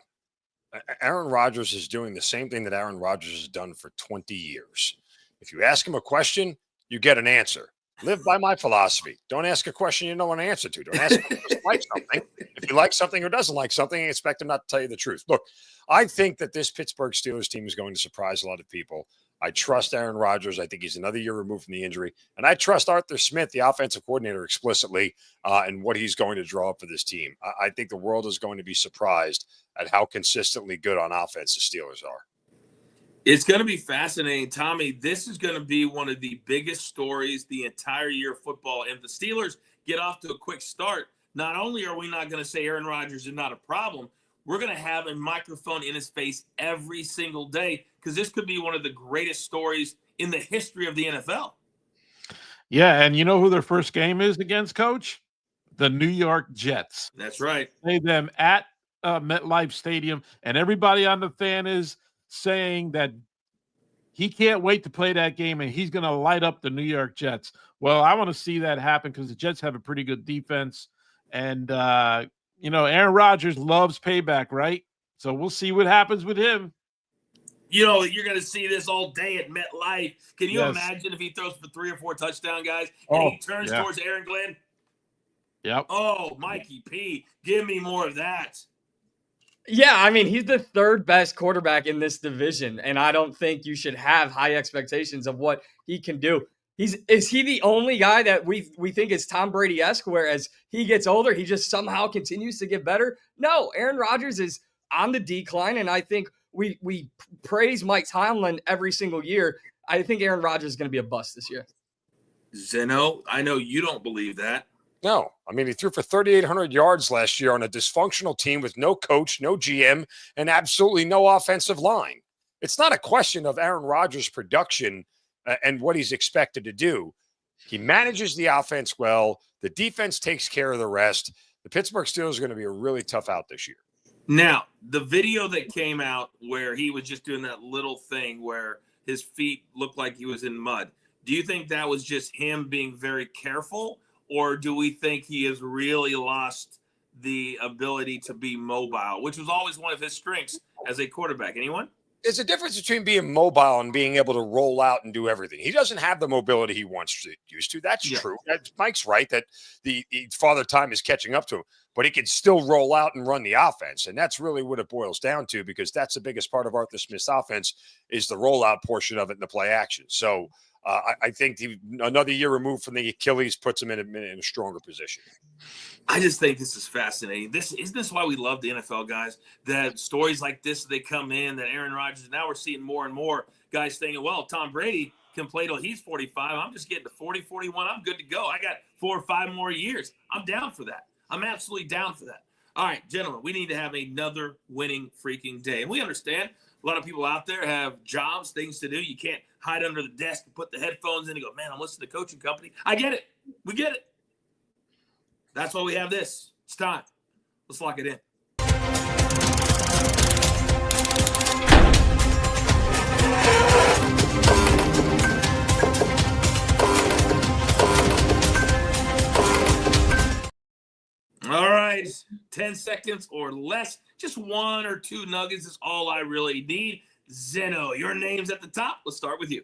Aaron Rodgers is doing the same thing that Aaron Rodgers has done for 20 years. If you ask him a question, you get an answer. Live by my philosophy. Don't ask a question you know an answer to. Don't ask him if he likes something. If he likes something or doesn't like something, expect him not to tell you the truth. Look, I think that this Pittsburgh Steelers team is going to surprise a lot of people. I trust Aaron Rodgers. I think he's another year removed from the injury. And I trust Arthur Smith, the offensive coordinator, explicitly and what he's going to draw up for this team. I think the world is going to be surprised at how consistently good on offense the Steelers are. It's going to be fascinating, Tommy. This is going to be one of the biggest stories the entire year of football. And if the Steelers get off to a quick start, not only are we not going to say Aaron Rodgers is not a problem, we're going to have a microphone in his face every single day because this could be one of the greatest stories in the history of the NFL. Yeah, and you know who their first game is against, Coach? The New York Jets. That's right. Play them at MetLife Stadium, and everybody on the fan is saying that he can't wait to play that game, and he's going to light up the New York Jets. Well, I want to see that happen because the Jets have a pretty good defense, and Aaron Rodgers loves payback, right? So we'll see what happens with him. You're going to see this all day at MetLife. Can you imagine if he throws for 3 or 4 touchdown guys and he turns towards Aaron Glenn? Yep. Oh, Mikey P, give me more of that. Yeah, I mean, he's the third best quarterback in this division, and I don't think you should have high expectations of what he can do. Is he the only guy that we think is Tom Brady-esque, where as he gets older, he just somehow continues to get better? No, Aaron Rodgers is on the decline, and I think we praise Mike Tomlin every single year. I think Aaron Rodgers is going to be a bust this year. Zeno, I know you don't believe that. No. I mean, he threw for 3,800 yards last year on a dysfunctional team with no coach, no GM, and absolutely no offensive line. It's not a question of Aaron Rodgers' production and what he's expected to do. He manages the offense well. The defense takes care of the rest. The Pittsburgh Steelers are going to be a really tough out this year. Now, the video that came out where he was just doing that little thing where his feet looked like he was in mud, do you think that was just him being very careful, or do we think he has really lost the ability to be mobile, which was always one of his strengths as a quarterback? Anyone? There's a difference between being mobile and being able to roll out and do everything. He doesn't have the mobility he used to. That's true. Mike's right that the father time is catching up to him, but he can still roll out and run the offense. And that's really what it boils down to, because that's the biggest part of Arthur Smith's offense is the rollout portion of it and the play action. So I think another year removed from the Achilles puts him in a stronger position. I just think this is fascinating. Isn't this why we love the NFL, guys? That stories like this, they come in, that Aaron Rodgers, now we're seeing more and more guys thinking, well, Tom Brady can play till he's 45. I'm just getting to 40, 41. I'm good to go. I got 4 or 5 more years. I'm down for that. I'm absolutely down for that. All right, gentlemen, we need to have another winning freaking day. And we understand a lot of people out there have jobs, things to do. You can't hide under the desk and put the headphones in and go, man, I'm listening to Coaching Company. I get it. We get it. That's why we have this. It's time. Let's lock it in. All right. 10 seconds or less. Just 1 or 2 nuggets is all I really need. Zeno, your name's at the top. Let's start with you.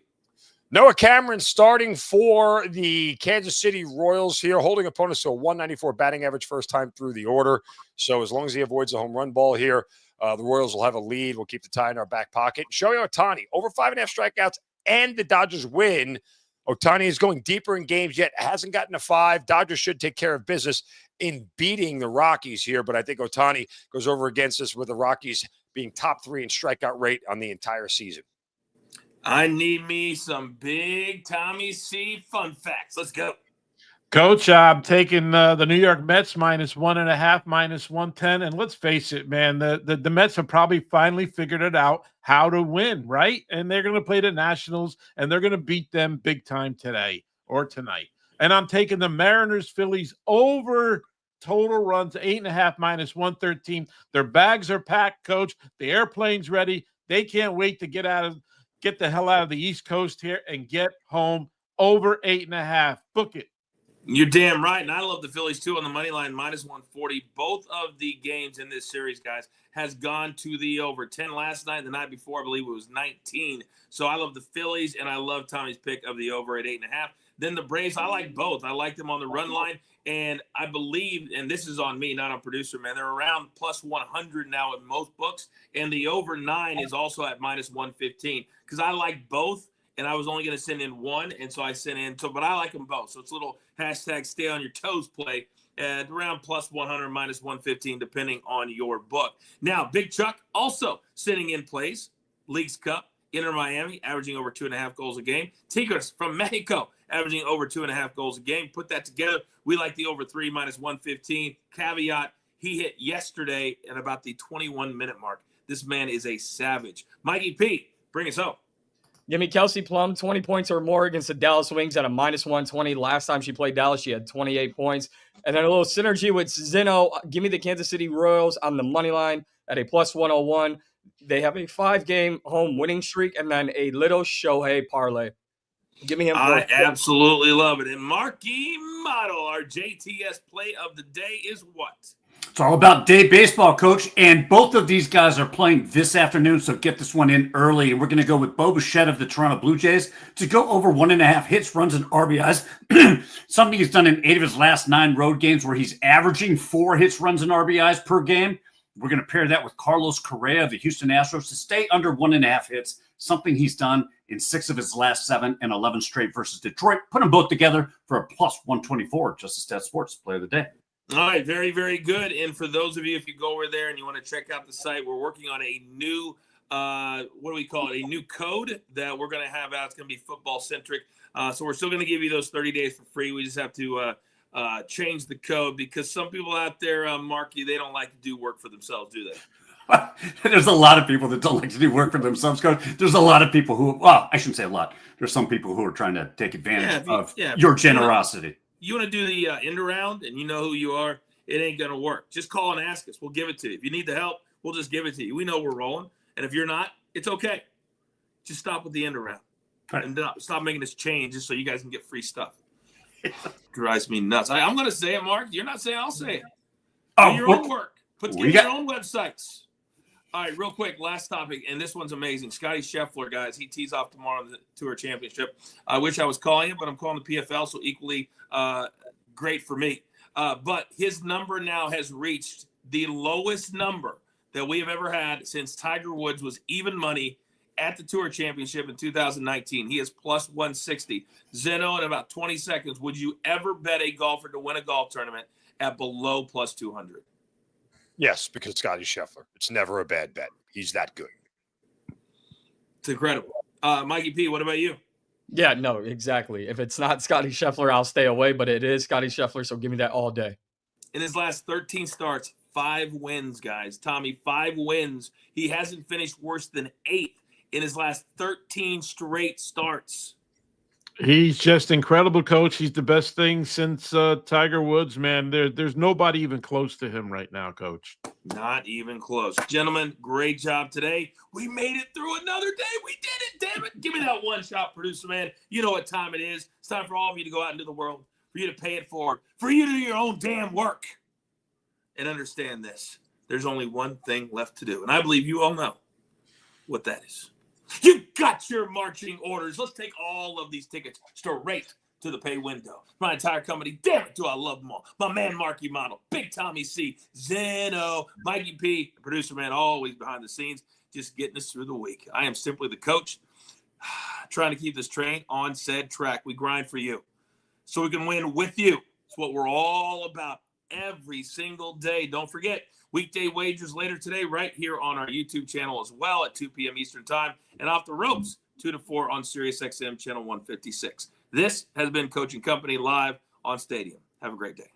Noah Cameron starting for the Kansas City Royals here, holding opponents to a 194 batting average first time through the order. So as long as he avoids a home run ball here, the Royals will have a lead. We'll keep the tie in our back pocket. Shohei Ohtani, over 5.5 strikeouts, and the Dodgers win. Ohtani is going deeper in games, yet hasn't gotten a 5. Dodgers should take care of business in beating the Rockies here, but I think Ohtani goes over against us with the Rockies being top 3 in strikeout rate on the entire season. I need me some big Tommy C fun facts. Let's go. Coach, I'm taking the New York Mets -1.5, -110. And let's face it, man, the Mets have probably finally figured it out how to win, right? And they're going to play the Nationals, and they're going to beat them big time today or tonight. And I'm taking the Mariners Phillies over total runs, 8.5 -113. Their bags are packed, Coach. The airplane's ready. They can't wait to get the hell out of the East Coast here and get home. Over 8.5. Book it. You're damn right. And I love the Phillies too on the money line, -140. Both of the games in this series, guys, has gone to the over. 10 last night. The night before, I believe it was 19. So I love the Phillies, and I love Tommy's pick of the over at 8.5. Then the Braves, I like both. I like them on the run line. And I believe, and this is on me, not on producer, man, they're around +100 now in most books. And the over 9 is also at -115 because I like both. And I was only going to send in one. And so I sent in, but I like them both. So it's a little hashtag stay on your toes play at around +100, -115, depending on your book. Now, Big Chuck also sitting in plays, Leagues Cup, Inter Miami, averaging over 2.5 goals a game. Tigres from Mexico, averaging over 2.5 goals a game. Put that together. We like the over 3 -115. Caveat, he hit yesterday at about the 21-minute mark. This man is a savage. Mikey P, bring us home. Give me Kelsey Plum, 20 points or more against the Dallas Wings at a -120. Last time she played Dallas, she had 28 points. And then a little synergy with Zeno. Give me the Kansas City Royals on the money line at a +101. They have a 5-game home winning streak and then a little Shohei parlay. Give me him. I absolutely love it. And Marquis Model, our JTS play of the day is what? It's all about day baseball, Coach. And both of these guys are playing this afternoon, so get this one in early. And we're going to go with Bo Bichette of the Toronto Blue Jays to go over 1.5 hits, runs, and RBIs. Something he's done in 8 of his last 9 road games where he's averaging 4 hits, runs, and RBIs per game. We're going to pair that with Carlos Correa of the Houston Astros to stay under 1.5 hits, something he's done in 6 of his last 7 and 11 straight versus Detroit. Put them both together for a +124. Just a Stat Sports Play of the Day. All right, very, very good. And for those of you, if you go over there and you want to check out the site, we're working on a new, what do we call it? A new code that we're going to have out. It's going to be football centric. So we're still going to give you those 30 days for free. We just have to change the code, because some people out there, Marky, they don't like to do work for themselves, do they? There's a lot of people that don't like to do work for themselves, Coach. There's a lot of people who, well, I shouldn't say a lot. There's some people who are trying to take advantage of your generosity. You want to do the end around and you know who you are, it ain't going to work. Just call and ask us. We'll give it to you. If you need the help, we'll just give it to you. We know we're rolling. And if you're not, it's okay. Just stop with the end around. Right. And stop making this change just so you guys can get free stuff. Drives me nuts. I'm going to say it, Mark. You're not saying, I'll say it. Do your own work. Put together your own websites. All right, real quick, last topic, and this one's amazing. Scotty Scheffler, guys, he tees off tomorrow on the Tour Championship. I wish I was calling it, but I'm calling the PFL, so equally great for me. But his number now has reached the lowest number that we have ever had since Tiger Woods was even money at the Tour Championship in 2019. He is plus 160. Zeno, in about 20 seconds, would you ever bet a golfer to win a golf tournament at below plus 200? Yes, because Scotty Scheffler. It's never a bad bet. He's that good. It's incredible. Mikey P, what about you? Yeah, no, exactly. If it's not Scotty Scheffler, I'll stay away, but it is Scotty Scheffler, so give me that all day. In his last 13 starts, 5 wins, guys. Tommy, 5 wins. He hasn't finished worse than 8th in his last 13 straight starts. He's just incredible, Coach. He's the best thing since Tiger Woods, man. There's nobody even close to him right now, Coach. Not even close. Gentlemen, great job today. We made it through another day. We did it, damn it. Give me that one shot, producer man. You know what time it is. It's time for all of you to go out into the world, for you to pay it forward, for you to do your own damn work. And understand this. There's only one thing left to do. And I believe you all know what that is. You got your marching orders. Let's take all of these tickets straight to the pay window. My entire company, damn it, do I love them all. My man, Marky Model, Big Tommy C, Zeno, Mikey P, the producer man, always behind the scenes, just getting us through the week. I am simply the coach, trying to keep this train on said track. We grind for you so we can win with you. It's what we're all about every single day. Don't forget, weekday wagers later today right here on our YouTube channel as well at 2 p.m. Eastern Time, and Off the Ropes 2 to 4 on Sirius XM channel 156. This has been Coaching Company live on Stadium. Have a great day.